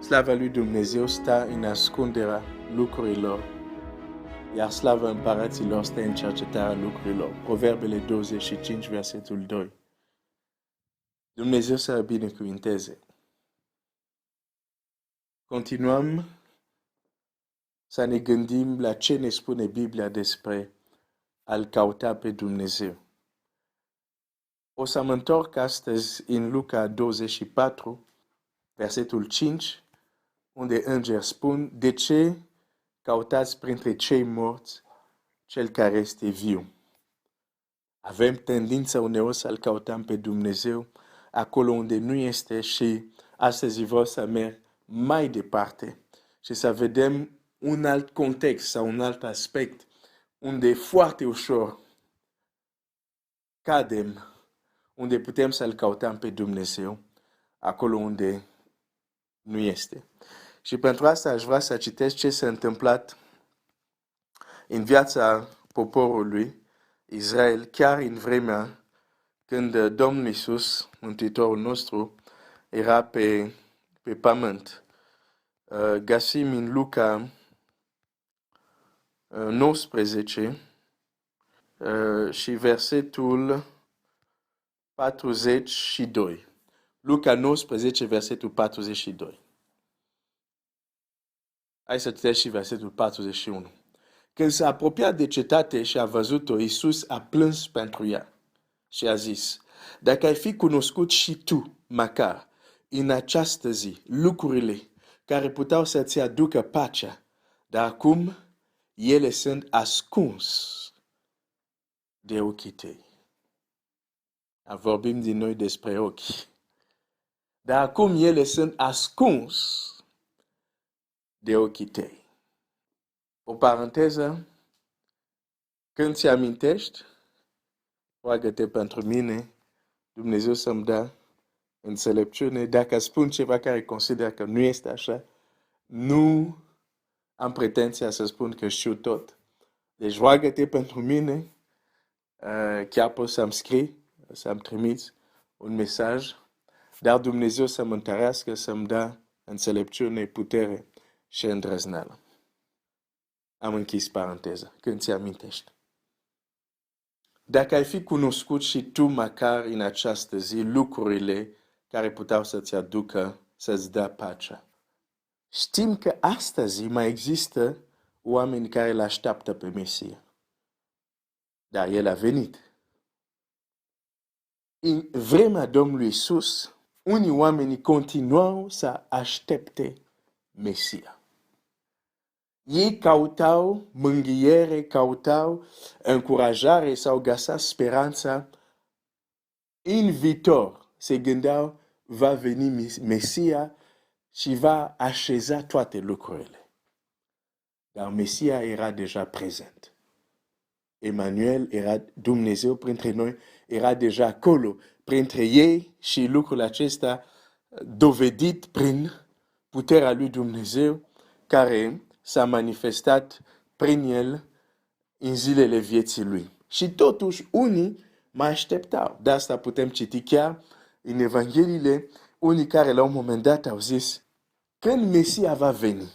Slava lui Dumnezeu stă în ascunderea lucrurilor, iar slava împăraților stă în cercetarea lucrurilor. Proverbele 25, versetul 2. Dumnezeu să binecuvinteze. Continuăm să ne gândim la ce ne spune Biblia despre a-L căuta pe Dumnezeu. O să mă întorc astăzi în Luca 24, versetul 5, unde îngeri spun: de ce căutați printre cei morți cel care este viu? Avem tendința uneori să-L căutăm pe Dumnezeu acolo unde nu este și astăzi vreau să merg mai departe și să vedem un alt context sau un alt aspect unde foarte ușor cadem, unde putem să-L căutăm pe Dumnezeu acolo unde nu este. Și pentru asta aș vrea să citesc ce s-a întâmplat în viața poporului Israel, chiar în vremea când Domnul Iisus, Mântuitorul nostru, era pe pământ. Găsim în Luca 19 și versetul 42. Luca 19, versetul 42. Hai să citesc și versetul 41. Când s-a apropiat de cetate și a văzut-o, Iisus a plâns pentru ea și a zis: dacă ai fi cunoscut și tu, măcar, în această zi, lucrurile care puteau să-ți aducă pacea, dar acum ele sunt ascuns de ochii tăi. Vorbim din noi despre ochi. Dar acum ele sunt ascuns de ochii tăi. O paranteză, când ți amintești, roagă-te pentru mine, Dumnezeu să-mi dea înțelepciune. Dacă spun ceva care consider că nu este așa, nu am pretenția să spun că știu tot. Deci roagă-te pentru mine, chiar poți să-mi scrii, să-mi trimiți un mesaj, dar Dumnezeu să mă întărească, să-mi dea înțelepciune, putere și îndrăzneală. Am închis paranteza, când ți amintești. Dacă ai fi cunoscut și tu măcar în această zi lucrurile care puteau să-ți aducă, să-ți dea pacea. Știm că astăzi mai există oameni care îl așteaptă pe Mesia. Dar El a venit. În vremea Domnului Iisus, unii oameni continuau să aștepte Mesia. Ei căutau mângâiere, căutau încurajare sau găsea speranța în viitor. Se gândeau, va veni Mesia și va așeza toate lucrurile. Dar Mesia era deja prezent. Emanuel era Dumnezeu printre noi, era deja acolo printre ei și lucrul acesta dovedit prin puterea lui Dumnezeu care s-a manifestat prin el în zilele vieții lui. Și totuși unii mai așteptau. De asta putem citi chiar în Evangheliile, unii care la un moment dat au zis: când Mesia va veni,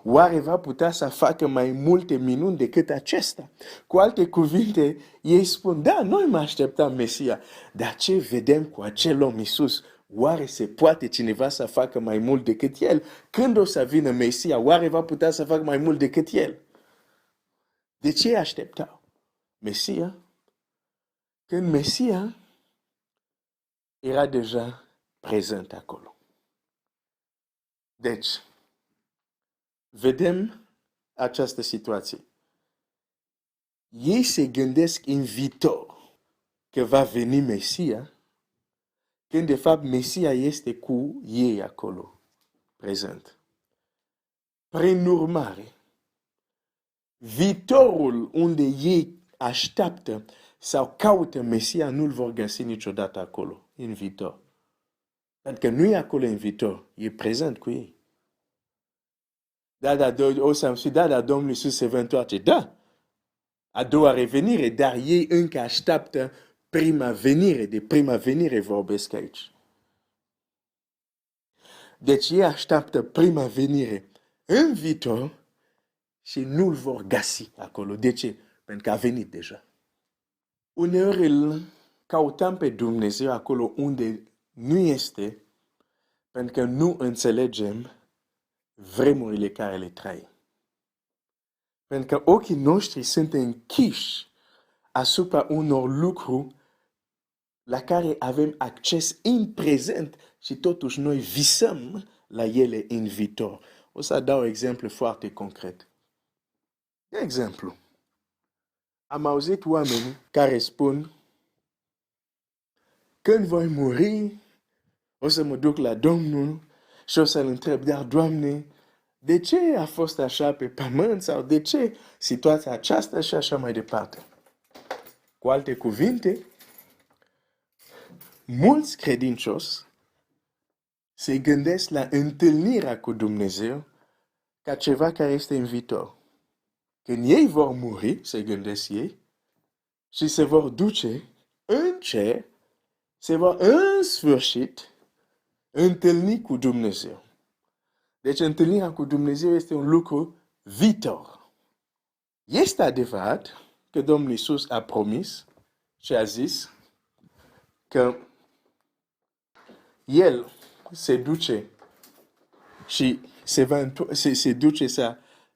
oare va putea să facă mai multe minuni decât acesta? Cu alte cuvinte, ei spun: da, noi mă așteptam Mesia, dar ce vedem cu acel om Iisus? Oare se poate cineva să facă mai mult decât el? Când o să vină Mesia, oare va putea să facă mai mult decât el? De ce așteptau Mesia? Când Mesia era deja prezent acolo. Deci, vedem această situație. Ei se gândesc în viitor că va veni Mesia, când de fapt Mesia este cu ei acolo, prezent. Prin urmare, viitorul unde ei așteaptă sau caută Mesia nu-l vor găsi niciodată acolo, în viitor. Pentru că nu e acolo în viitor, e prezent cu ei. O să-mi spui, dar Domnul Iisus se va întoarce. Da, a doua revenire, dar ei încă așteaptă prima venire. De prima venire vorbesc aici. Deci ei așteaptă prima venire în viitor și nu-l vor găsi acolo. De ce? Pentru că a venit deja. Uneori îl căutăm pe Dumnezeu acolo unde nu este, pentru că nu înțelegem vremurile care le trăim. Pentru că ochii noștri sunt închiși asupra unor lucruri la care avem acces în prezent și totuși noi visăm la ele în viitor. O să dau un exemplu foarte concret. De exemplu, am auzit oameni care spun: când voi muri, o să mă duc la Domnul și o să-L întreb: dar, Doamne, de ce a fost așa pe pământ sau de ce situația aceasta și așa mai departe. Cu alte cuvinte, mulți credincioși se gândesc la întâlnirea cu Dumnezeu ca ceva care este în viitor. Când ei vor muri, se gândesc ei, și se vor duce în cer, se vor în sfârșit întâlni cu Dumnezeu. Deci întâlnirea cu Dumnezeu este un lucru viitor. Este adevărat că Domnul Iisus a promis și a zis că El se duce și se duce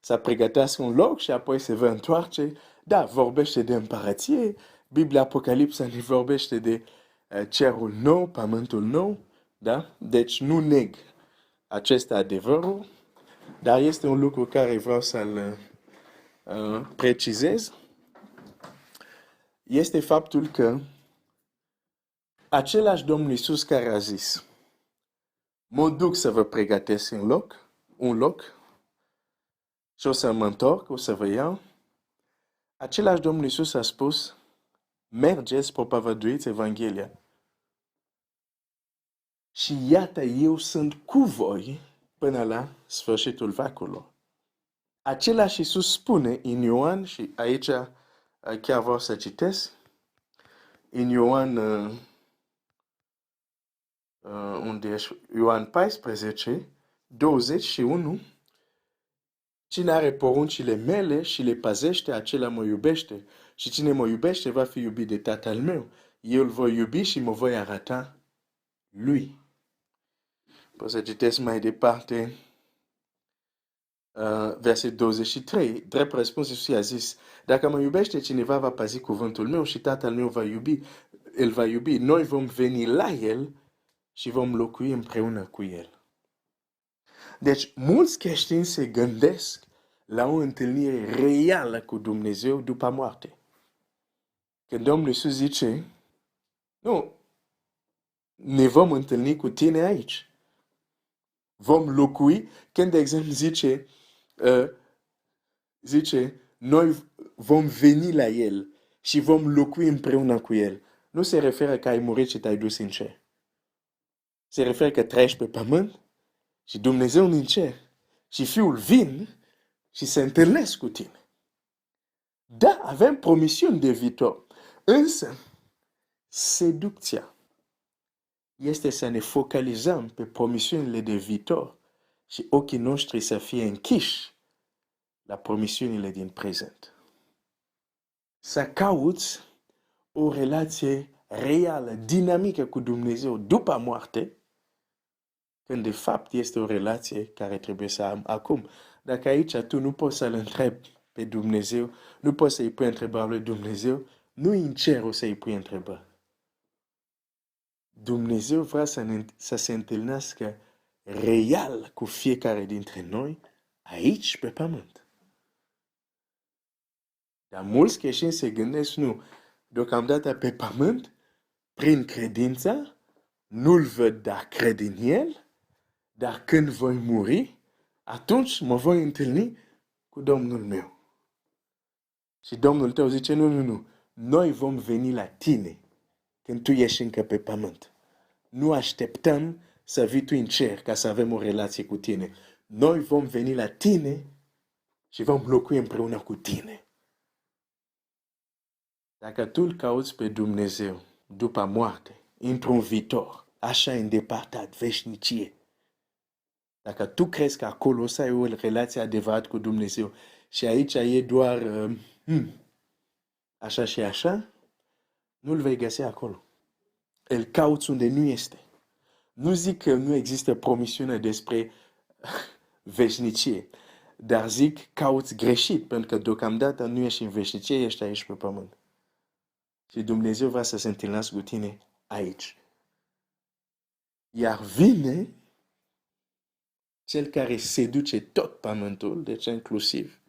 să pregătească un loc și apoi se va întoarce. Da, vorbește de împărăție. Biblia Apocalipsa ne vorbește de cerul nou, pământul nou. Da? Deci nu neg acest adevărul, dar este un lucru care vreau să-l precizez. Este faptul că același Domnul Iisus care a zis: mă duc să vă pregătesc un loc și o să mă întorc, o să vă iau. Același Domnul Iisus a spus: mergeți, propovăduiți Evanghelia. Și iată, eu sunt cu voi până la sfârșitul veacului. Același Iisus spune în Ioan, și aici chiar vreau să citesc, în Ioan, Ioan 14, 21, cine are poruncile mele și le păzește, acela mă iubește. Și cine mă iubește va fi iubit de Tatăl meu. Eu îl voi iubi și mă voi arăta lui. Pot să citesc mai departe, verset 23. Drept răspuns, Iisus a zis: dacă mă iubește cineva, va păzi cuvântul meu și Tatăl meu îl va iubi. Noi vom veni la el și vom locui împreună cu el. Deci, mulți creștini se gândesc la o întâlnire reală cu Dumnezeu după moarte. Când Domnul Iisus zice: nu, ne vom întâlni cu tine aici. Vom locui. Când, de exemplu, zice, noi vom veni la el și vom locui împreună cu el. Nu se referă că ai murit și te-ai dus în cer. Se referă că trăiești pe pământ și Dumnezeu în cer și Fiul vin și se întâlnesc cu tine. Da, avem promisiuni de viitor. Însă, seducția este să ne focalizăm pe promisiunile de viitor și ochii noștri să fie închiși la promisiunile din prezent. Să cauți o relație reală, dinamică cu Dumnezeu după moarte, când de fapt este o relație care trebuie să am acum. Dacă aici tu nu poți să-L întrebi pe Dumnezeu, nu poți să-i pui întrebări lui Dumnezeu, nu în cer o să-i pui întrebări. Dumnezeu vrea să se întâlnească real cu fiecare dintre noi aici pe pământ. Dar mulți creștini se gândesc: nu, deocamdată pe pământ, prin credința, nu-L văd, dar cred în El, dar când voi muri, atunci mă voi întâlni cu Domnul meu. Și Domnul tău zice: nu, noi vom veni la tine când tu ești încă pe pământ. Nu așteptăm să vii tu în cer ca să avem o relație cu tine. Noi vom veni la tine și vom locui împreună cu tine. Dacă tu îl cauți pe Dumnezeu după moarte, într-un viitor, așa îndepărtat, veșnicie, Dacă tu crezi că acolo să ai o relație adevărată cu Dumnezeu și aici e doar așa și așa, nu-L vei găsi acolo. Îl cauți unde nu este. Nu zic că nu există promisiune despre veșnicie, dar zic cauți greșit, pentru că deocamdată nu ești în veșnicie, ești aici pe pământ. Și Dumnezeu vrea să se întâlnească cu tine aici. Iar vine cel care seduce tot pământul, deci inclusiv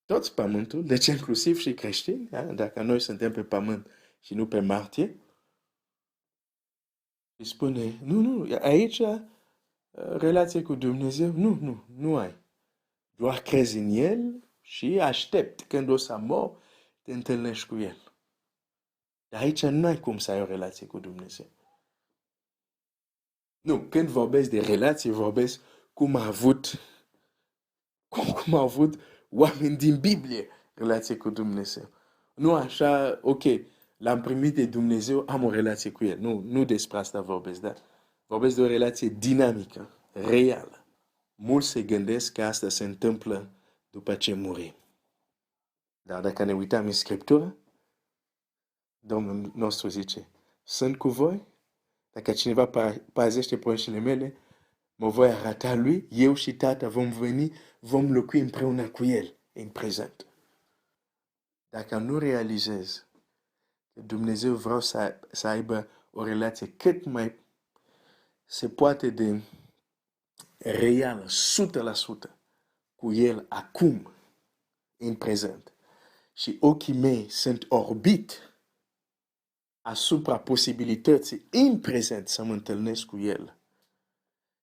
tot pământul, deci inclusiv și creștini, dacă noi suntem pe pământ și nu pe martie, îi spune, nu, aici relație cu Dumnezeu, nu ai. Doar crezi în El și aștept când o să mor, te întâlnești cu El. Dar aici nu ai cum să ai o relație cu Dumnezeu. Nu, când vorbesc de relație, vorbesc cum a avut oameni din Biblie relație cu Dumnezeu. Nu așa, ok, l-am primit de Dumnezeu, am o relație cu El. Nu despre asta vorbesc, da? Vorbesc de o relație dinamică, reală. Mulți se gândesc că asta se întâmplă după ce murim. Dar dacă ne uităm în Scriptură, Domnul nostru zice, sunt cu voi, dacă cineva păzește poruncile mele, mă voi arăta lui, eu și Tata vom veni, vom locui împreună cu El în prezent. Dacă nu realizez că Dumnezeu vrea să aibă o relație cât mai se poate de reală, 100% cu El acum, în prezent, și ochii mei sunt orbit asupra posibilității în prezent să mă întâlnesc cu El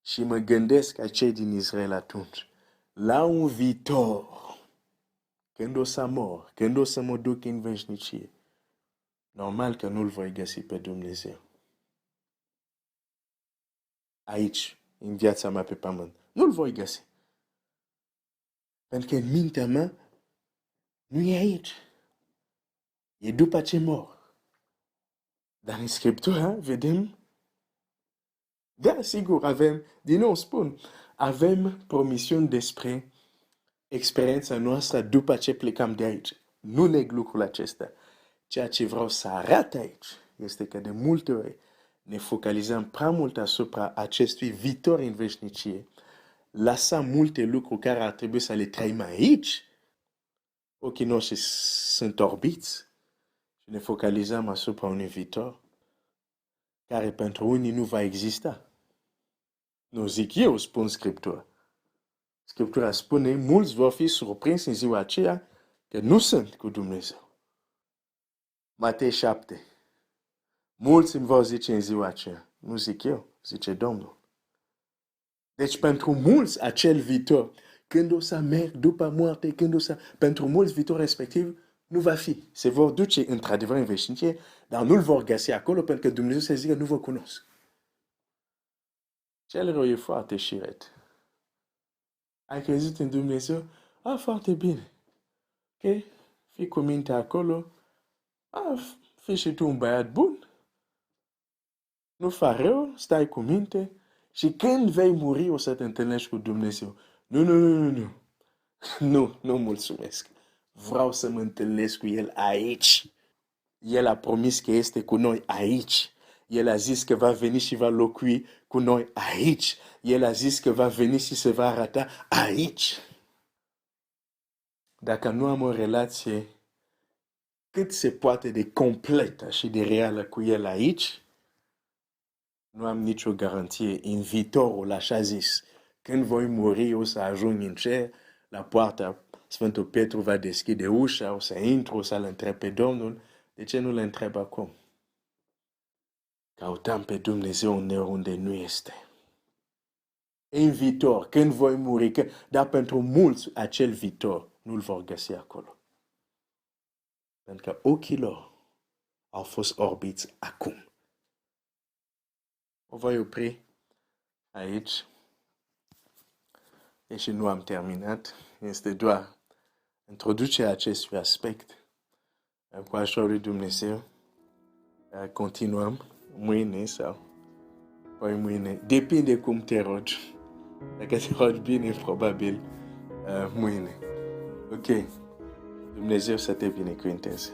și mă gândesc ca cei din Israel atunci, la un viitor, când o să mor, când o să mă duc în veșnicie, normal că nu-L voi găsi pe Dumnezeu. Aici, în viața mea pe pământ, nu-L voi găsi. Pentru că în mintea mea nu e aici. E după ce mor. Dar în Scriptura vedem, da, sigur, avem, din nou spun, avem promisiuni despre experiența noastră după ce plecăm de aici. Nu neg lucrul acesta. Ceea ce vreau să arăt aici este că de multe ori ne focalizăm prea mult asupra acestui viitor în veșnicie. Lăsăm multe lucruri care ar trebui să le trăim aici. Ochii noștri sunt orbiți și ne focalizăm asupra unui viitor care pentru unii nu va exista. Nu zic eu, spun Scriptura. Scriptura spune, mulți vor fi surprinși în ziua aceea că nu sunt cu Dumnezeu. Matei 7. Mulți îmi vor zice în ziua aceea. Nu zic eu, zice Domnul. Deci pentru mulți acel viitor, când o să merg după moarte, pentru mulți viitor respectiv, nu va fi. Se vor duce într-adevăr în veșnicie, dar nu-L vor găsi acolo pentru că Dumnezeu se zice, nu vă cunosc. Cel rău e foarte șiret. Ai crezut în Dumnezeu? Foarte bine. Ok? Fii cu minte acolo. Fii și tu un băiat bun. Nu fa rău, stai cu minte. Și când vei muri, o să te întâlnești cu Dumnezeu. Nu. Nu mulțumesc. Vreau să mă întâlnesc cu El aici. El a promis că este cu noi aici. El a zis că va veni și va locui cu noi aici. El a zis că va veni și se va arăta aici. Dacă nu am o relație cât se poate de completă și de reală cu El aici, nu am nicio garanție în viitorul, așa zis. Când voi muri, o să ajung în cer, la poarta, Sfântul Petru va deschide ușa, o să intru, o să-L întreb pe Domnul. De ce nu-L întreb acum? Căutăm pe Dumnezeu unde nu este. În viitor, când voi muri, dar pentru mulți acel viitor nu-L vor găsi acolo. Pentru că ochii lor au fost orbiți acum. O voi opri aici. Deși nu am terminat, este doar introducerea acestui aspect. Cu ajutorul lui Dumnezeu, continuăm mâine sau poi mâine. Depinde cum te rogi. dacă te rogi bine, probabil mâine. Ok. Dumnezeu să te binecuvânteze.